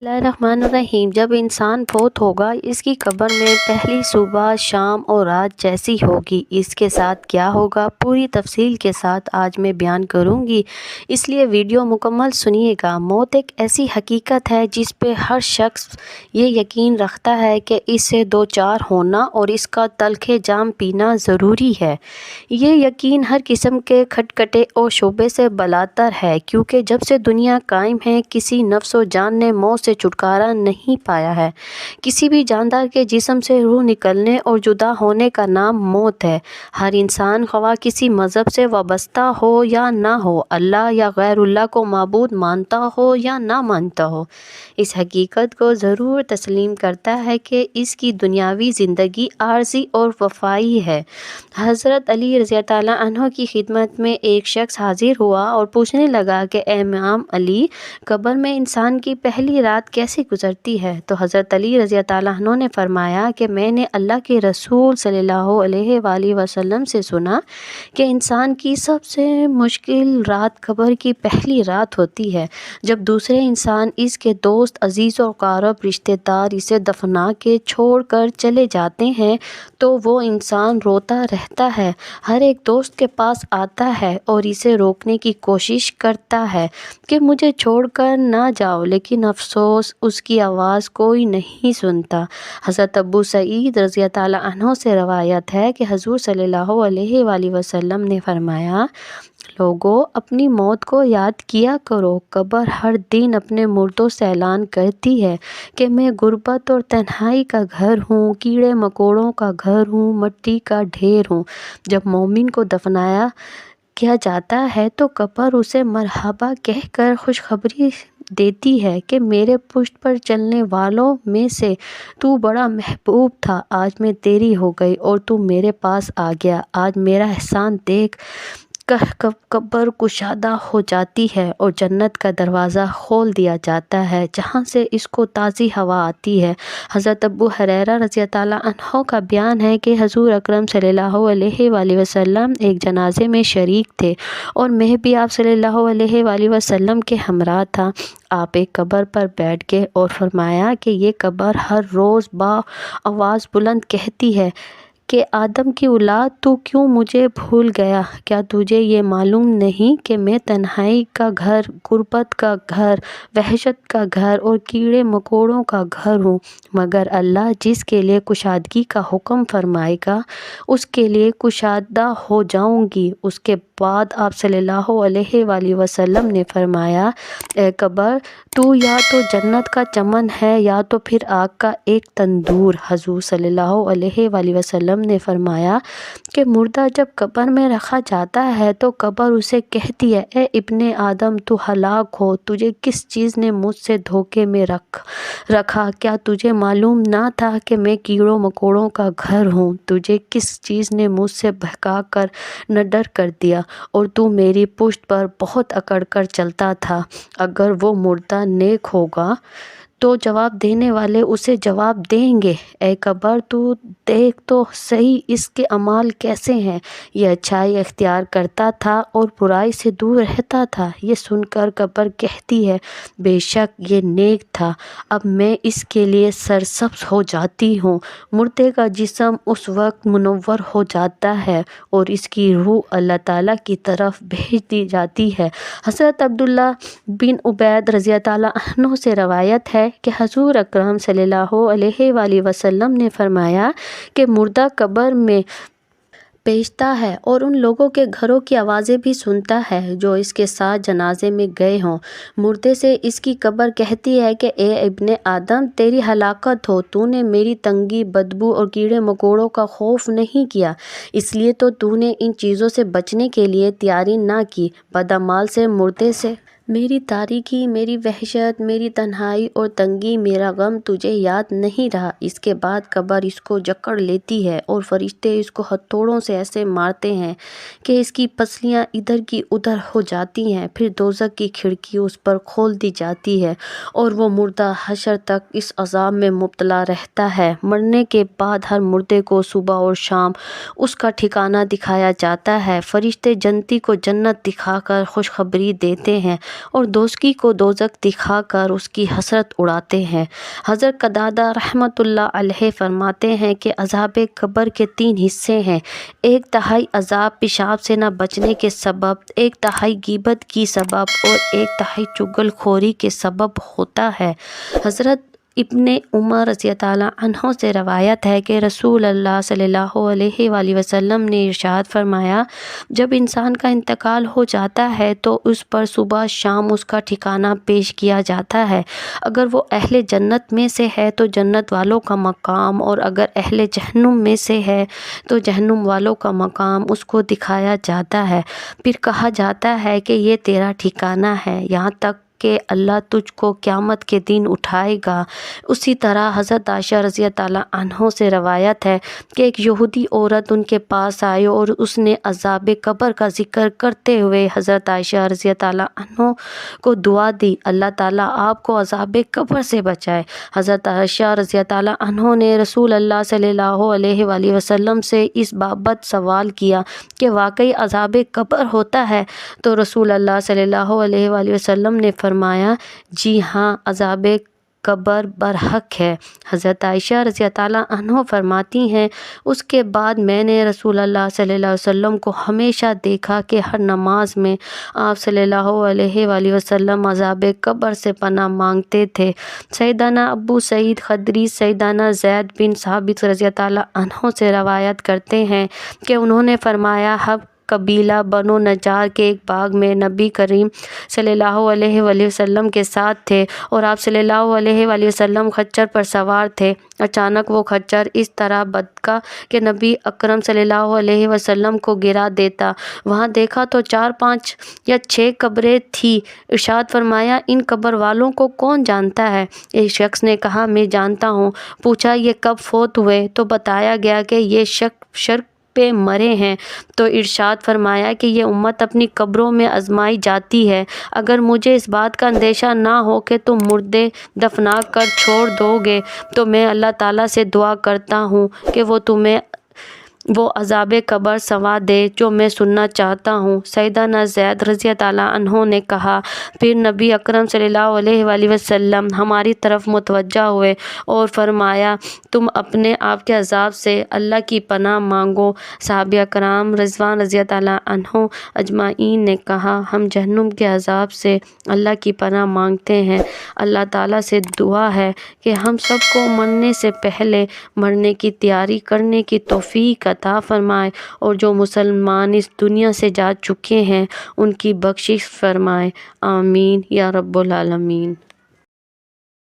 بسم اللہ الرحمن الرحیم۔ جب انسان فوت ہوگا اس کی قبر میں پہلی صبح شام اور رات جیسی ہوگی۔ اس کے ساتھ کیا ہوگا پوری تفصیل کے ساتھ آج میں بیان کروں گی، اس لیے ویڈیو مکمل سنیے گا۔ موت ایک ایسی حقیقت ہے جس پہ ہر شخص یہ یقین رکھتا ہے کہ اس سے دوچار ہونا اور اس کا تلخ جام پینا ضروری ہے۔ یہ یقین ہر قسم کے کھٹکھٹے اور شبہے سے بالاتر ہے، کیونکہ جب سے دنیا قائم ہے کسی نفس و جان نے موت سے چھٹکارا نہیں پایا ہے۔ کسی بھی جاندار کے جسم سے روح نکلنے اور جدا ہونے کا نام موت ہے۔ ہر انسان خواہ کسی مذہب سے وابستہ ہو یا نہ ہو، اللہ یا غیر اللہ کو معبود مانتا ہو یا نہ مانتا ہو، اس حقیقت کو ضرور تسلیم کرتا ہے کہ اس کی دنیاوی زندگی عارضی اور وفائی ہے۔ حضرت علی رضی اللہ عنہ کی خدمت میں ایک شخص حاضر ہوا اور پوچھنے لگا کہ اے امام علی، قبر میں انسان کی پہلی رات کیسے گزرتی ہے؟ تو حضرت علی رضی اللہ عنہ نے فرمایا کہ میں نے اللہ کے رسول صلی اللہ علیہ وآلہ وسلم سے سنا کہ انسان کی سب سے مشکل رات قبر کی پہلی رات ہوتی ہے، جب دوسرے انسان، اس کے دوست، عزیز و اقارب، رشتہ دار اسے دفنا کے چھوڑ کر چلے جاتے ہیں تو وہ انسان روتا رہتا ہے۔ ہر ایک دوست کے پاس آتا ہے اور اسے روکنے کی کوشش کرتا ہے کہ مجھے چھوڑ کر نہ جاؤ، لیکن افسوس اس کی آواز کوئی نہیں سنتا۔ حضرت ابو سعید رضی اللہ عنہ سے روایت ہے کہ حضور صلی اللہ علیہ وآلہ وسلم نے فرمایا، لوگو اپنی موت کو یاد کیا کرو۔ قبر ہر دن اپنے مردوں سے اعلان کرتی ہے کہ میں غربت اور تنہائی کا گھر ہوں، کیڑے مکوڑوں کا گھر ہوں، مٹی کا ڈھیر ہوں۔ جب مومن کو دفنایا کیا جاتا ہے تو قبر اسے مرحبا کہہ کر خوشخبری دیتی ہے کہ میرے پشت پر چلنے والوں میں سے تو بڑا محبوب تھا، آج میں تیری ہو گئی اور تو میرے پاس آ گیا۔ آج میرا احسان دیکھ قبر کشادہ ہو جاتی ہے اور جنت کا دروازہ کھول دیا جاتا ہے، جہاں سے اس کو تازی ہوا آتی ہے۔ حضرت ابو ہریرہ رضی اللہ عنہ کا بیان ہے کہ حضور اکرم صلی اللہ علیہ وآلہ وسلم ایک جنازے میں شریک تھے اور میں بھی آپ صلی اللہ علیہ وآلہ وسلم کے ہمراہ تھا۔ آپ ایک قبر پر بیٹھ گئے اور فرمایا کہ یہ قبر ہر روز آواز بلند کہتی ہے کہ آدم کی اولاد، تو کیوں مجھے بھول گیا؟ کیا تجھے یہ معلوم نہیں کہ میں تنہائی کا گھر، غربت کا گھر، وحشت کا گھر اور کیڑے مکوڑوں کا گھر ہوں؟ مگر اللہ جس کے لیے کشادگی کا حکم فرمائے گا اس کے لیے کشادہ ہو جاؤں گی۔ اس کے بعد آپ صلی اللہ علیہ وآلہ وسلم نے فرمایا، اے قبر، تو یا تو جنت کا چمن ہے یا تو پھر آگ کا ایک تندور۔ حضور صلی اللہ علیہ وآلہ وسلم نے فرمایا کہ مردہ جب قبر میں رکھا جاتا ہے تو قبر اسے کہتی ہے، اے ابن آدم، تو ہلاک ہو، تجھے کس چیز نے مجھ سے دھوکے میں رکھا؟ کیا تجھے معلوم نہ تھا کہ میں کیڑوں مکوڑوں کا گھر ہوں؟ تجھے کس چیز نے مجھ سے بہکا کر نڈر کر دیا اور تو میری پشت پر بہت اکڑ کر چلتا تھا؟ اگر وہ مردہ نیک ہوگا تو جواب دینے والے اسے جواب دیں گے، اے قبر، تو دیکھ تو صحیح اس کے اعمال کیسے ہیں، یہ اچھائی اختیار کرتا تھا اور برائی سے دور رہتا تھا۔ یہ سن کر قبر کہتی ہے، بے شک یہ نیک تھا، اب میں اس کے لیے سرسبز ہو جاتی ہوں۔ مردے کا جسم اس وقت منور ہو جاتا ہے اور اس کی روح اللہ تعالیٰ کی طرف بھیج دی جاتی ہے۔ حضرت عبداللہ بن عبید رضی اللہ عنہ سے روایت ہے کہ حضور اکرم صلی اللہ علیہ وآلہ وسلم نے فرمایا کہ مردہ قبر میں بیچتا ہے اور ان لوگوں کے گھروں کی آوازیں بھی سنتا ہے جو اس کے ساتھ جنازے میں گئے ہوں۔ مردے سے اس کی قبر کہتی ہے کہ اے ابن آدم، تیری ہلاکت ہو، تو نے میری تنگی، بدبو اور کیڑے مکوڑوں کا خوف نہیں کیا، اس لیے تو نے ان چیزوں سے بچنے کے لیے تیاری نہ کی۔ بدعمال سے مردے سے میری تاریکی، میری وحشت، میری تنہائی اور تنگی، میرا غم تجھے یاد نہیں رہا۔ اس کے بعد قبر اس کو جکڑ لیتی ہے اور فرشتے اس کو ہتھوڑوں سے ایسے مارتے ہیں کہ اس کی پسلیاں ادھر کی ادھر ہو جاتی ہیں۔ پھر دوزخ کی کھڑکی اس پر کھول دی جاتی ہے اور وہ مردہ حشر تک اس عذاب میں مبتلا رہتا ہے۔ مرنے کے بعد ہر مردے کو صبح اور شام اس کا ٹھکانہ دکھایا جاتا ہے۔ فرشتے جنتی کو جنت دکھا کر خوشخبری دیتے ہیں اور دوزخی کو دوزخ دکھا کر اس کی حسرت اڑاتے ہیں۔ حضرت قتادہ رحمۃ اللہ علیہ فرماتے ہیں کہ عذاب قبر کے 3 حصے ہیں، 1/3 عذاب پیشاب سے نہ بچنے کے سبب، 1/3 غیبت کی سبب اور 1/3 چغل خوری کے سبب ہوتا ہے۔ حضرت ابن عمر رضی اللہ عنہ سے روایت ہے کہ رسول اللہ صلی اللہ علیہ وآلہ وسلم نے ارشاد فرمایا، جب انسان کا انتقال ہو جاتا ہے تو اس پر صبح شام اس کا ٹھکانہ پیش کیا جاتا ہے۔ اگر وہ اہل جنت میں سے ہے تو جنت والوں کا مقام، اور اگر اہل جہنم میں سے ہے تو جہنم والوں کا مقام اس کو دکھایا جاتا ہے۔ پھر کہا جاتا ہے کہ یہ تیرا ٹھکانہ ہے، یہاں تک کہ اللہ تجھ کو قیامت کے دن اٹھائے گا۔ اسی طرح حضرت عائشہ رضی اللہ عنہ سے روایت ہے کہ ایک یہودی عورت ان کے پاس آئی اور اس نے عذاب قبر کا ذکر کرتے ہوئے حضرت عائشہ رضی اللہ عنہ کو دعا دی، اللہ تعالیٰ آپ کو عذاب قبر سے بچائے۔ حضرت عائشہ رضی اللہ عنہ نے رسول اللہ صلی اللہ علیہ وآلہ وسلم سے اس بابت سوال کیا کہ واقعی عذاب قبر ہوتا ہے؟ تو رسول اللہ صلی اللہ علیہ وآلہ وسلم نے فرمایا، جی ہاں، عذاب قبر برحق ہے۔ حضرت عائشہ رضی اللہ عنہ فرماتی ہیں، اس کے بعد میں نے رسول اللہ صلی اللہ علیہ وسلم کو ہمیشہ دیکھا کہ ہر نماز میں آپ صلی اللہ علیہ وآلہ وسلم عذاب قبر سے پناہ مانگتے تھے۔ سیدنا ابو سعید خدری سیدنا زید بن ثابت رضی اللہ عنہ سے روایت کرتے ہیں کہ انہوں نے فرمایا، ہم قبیلہ بنو نجار کے ایک باغ میں نبی کریم صلی اللہ علیہ وآلہ وسلم کے ساتھ تھے اور آپ صلی اللہ علیہ وآلہ وسلم خچر پر سوار تھے۔ اچانک وہ خچر اس طرح بھٹکا کہ نبی اکرم صلی اللہ علیہ وسلم کو گرا دیتا۔ وہاں دیکھا تو 4، 5 یا 6 قبریں تھیں۔ ارشاد فرمایا، ان قبر والوں کو کون جانتا ہے؟ ایک شخص نے کہا، میں جانتا ہوں۔ پوچھا، یہ کب فوت ہوئے؟ تو بتایا گیا کہ یہ شرک پہ مرے ہیں۔ تو ارشاد فرمایا کہ یہ امت اپنی قبروں میں آزمائی جاتی ہے، اگر مجھے اس بات کا اندیشہ نہ ہو کہ تم مردے دفنا کر چھوڑ دو گے تو میں اللہ تعالیٰ سے دعا کرتا ہوں کہ وہ تمہیں وہ عذاب قبر سوا دے جو میں سننا چاہتا ہوں۔ سیدنا زید رضی اللہ عنہ نے کہا، پھر نبی اکرم صلی اللہ علیہ وآلہ وسلم ہماری طرف متوجہ ہوئے اور فرمایا، تم اپنے آپ کے عذاب سے اللہ کی پناہ مانگو۔ صحابہ کرام رضوان رضی اللہ عنہ اجمعین نے کہا، ہم جہنم کے عذاب سے اللہ کی پناہ مانگتے ہیں۔ اللہ تعالیٰ سے دعا ہے کہ ہم سب کو مرنے سے پہلے مرنے کی تیاری کرنے کی توفیق عطا فرمائے، اور جو مسلمان اس دنیا سے جا چکے ہیں ان کی بخشش فرمائے، آمین یا رب العالمین۔